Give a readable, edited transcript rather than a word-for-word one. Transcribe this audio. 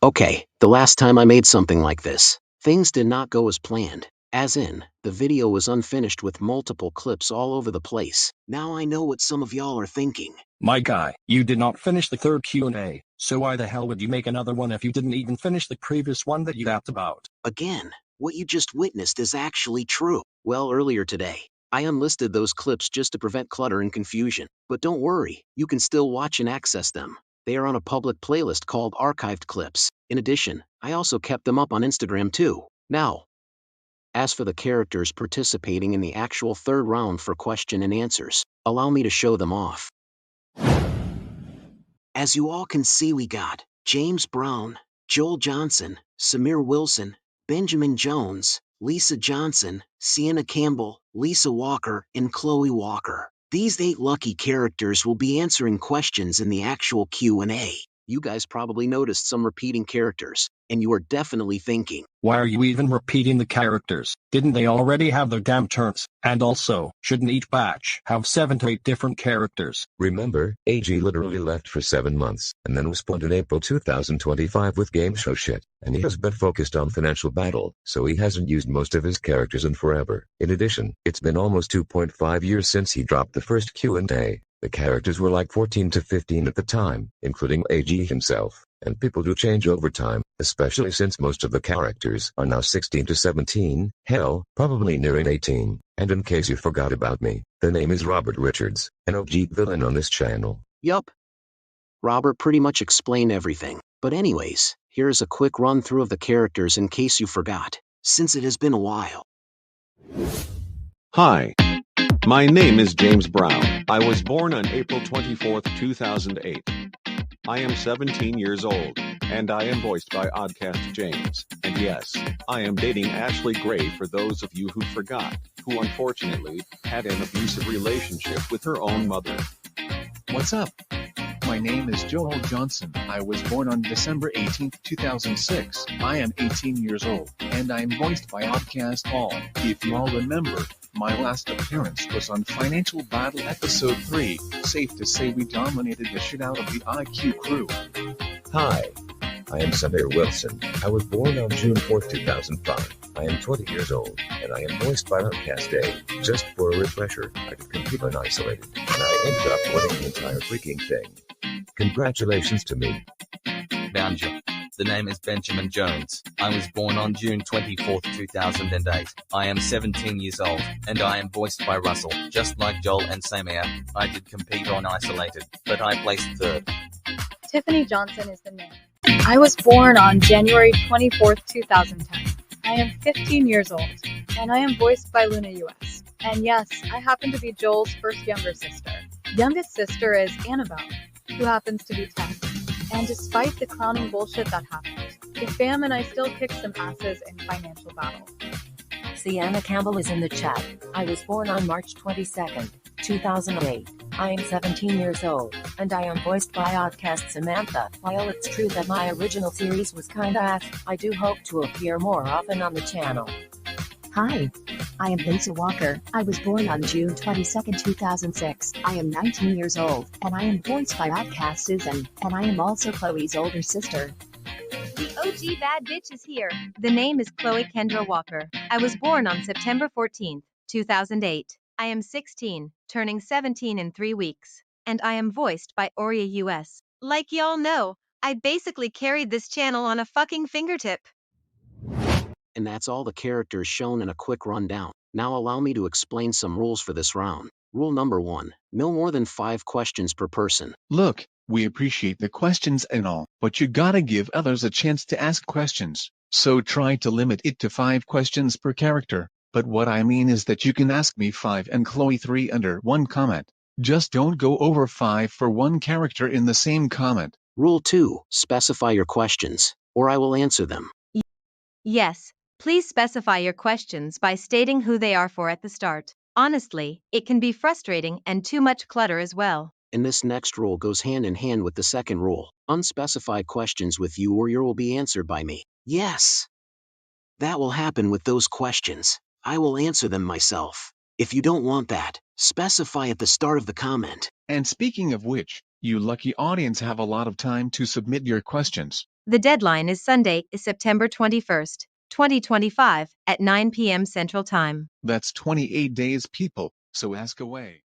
Okay, the last time I made something like this, things did not go as planned. As in, the video was unfinished with multiple clips all over the place. Now I know what some of y'all are thinking. My guy, you did not finish the third Q&A, so why the hell would you make another one if you didn't even finish the previous one that you yapped about? Again, what you just witnessed is actually true. Well, earlier today, I unlisted those clips just to prevent clutter and confusion. But don't worry, you can still watch and access them. They are on a public playlist called Archived Clips. In addition, I also kept them up on Instagram too. Now, as for the characters participating in the actual third round for question and answers, allow me to show them off. As you all can see, we got James Brown, Joel Johnson, Samir Wilson, Benjamin Jones, Lisa Johnson, Sienna Campbell, Lisa Walker, and Chloe Walker. These 8 lucky characters will be answering questions in the actual Q&A. You guys probably noticed some repeating characters, and you are definitely thinking, Why are you even repeating the characters? Didn't they already have their damn turns? And also, shouldn't each batch have 7 to 8 different characters? Remember, AG literally left for 7 months, and then was spawned in April 2025 with game show shit, and he has been focused on financial battle, so he hasn't used most of his characters in forever. In addition, it's been almost 2.5 years since he dropped the first Q&A. The characters were like 14 to 15 at the time, including AG himself, and people do change over time, especially since most of the characters are now 16 to 17, hell, probably nearing 18. And in case you forgot about me, the name is Robert Richards, an OG villain on this channel. Yup. Robert pretty much explained everything. But anyways, here's a quick run through of the characters in case you forgot, since it has been a while. Hi. My name is James Brown. I was born on April 24, 2008. I am 17 years old, and I am voiced by Oddcast James. And yes, I am dating Ashley Gray for those of you who forgot, who unfortunately had an abusive relationship with her own mother. What's up? My name is Joel Johnson. I was born on December 18, 2006. I am 18 years old, and I am voiced by Oddcast Paul. If you all remember, my last appearance was on Financial Battle Episode 3. Safe to say we dominated the shit out of the IQ crew. Hi. I am Samir Wilson. I was born on June 4, 2005. I am 20 years old, and I am voiced by Outcast A. Just for a refresher, I did compete on Isolated, and I ended up winning the entire freaking thing. Congratulations to me. Found you. The name is Benjamin Jones. I was born on June 24, 2008. I am 17 years old, and I am voiced by Russell. Just like Joel and Samir, I did compete on Isolated, but I placed 3rd. Tiffany Johnson is the name. I was born on January 24, 2010. I am 15 years old, and I am voiced by Luna US. And yes, I happen to be Joel's first younger sister. Youngest sister is Annabelle, who happens to be 10. And despite the clowning bullshit that happened, the fam and I still kicked some asses in Financial Battle. Sienna Campbell is in the chat. I was born on March 22nd, 2008. I am 17 years old, and I am voiced by Oddcast Samantha. While it's true that my original series was kinda ass, I do hope to appear more often on the channel. Hi. I am Lisa Walker. I was born on June 22, 2006. I am 19 years old, and I am voiced by Oddcast Susan, and I am also Chloe's older sister. The OG bad bitch is here. The name is Chloe Kendra Walker. I was born on September 14, 2008. I am 16, turning 17 in 3 weeks. And I am voiced by Aurea US. Like y'all know, I basically carried this channel on a fucking fingertip. And that's all the characters shown in a quick rundown. Now allow me to explain some rules for this round. Rule number 1, no more than 5 questions per person. Look, we appreciate the questions and all, but you gotta give others a chance to ask questions. So try to limit it to 5 questions per character. But what I mean is that you can ask me 5 and Chloe 3 under one comment. Just don't go over 5 for one character in the same comment. Rule 2, specify your questions, or I will answer them. Yes, please specify your questions by stating who they are for at the start. Honestly, it can be frustrating and too much clutter as well. And this next rule goes hand in hand with the second rule. Unspecified questions with you or your will be answered by me. Yes. That will happen with those questions. I will answer them myself. If you don't want that, specify at the start of the comment. And speaking of which, you lucky audience have a lot of time to submit your questions. The deadline is Sunday, September 21st, 2025, at 9 p.m. Central Time. That's 28 days, people, so ask away.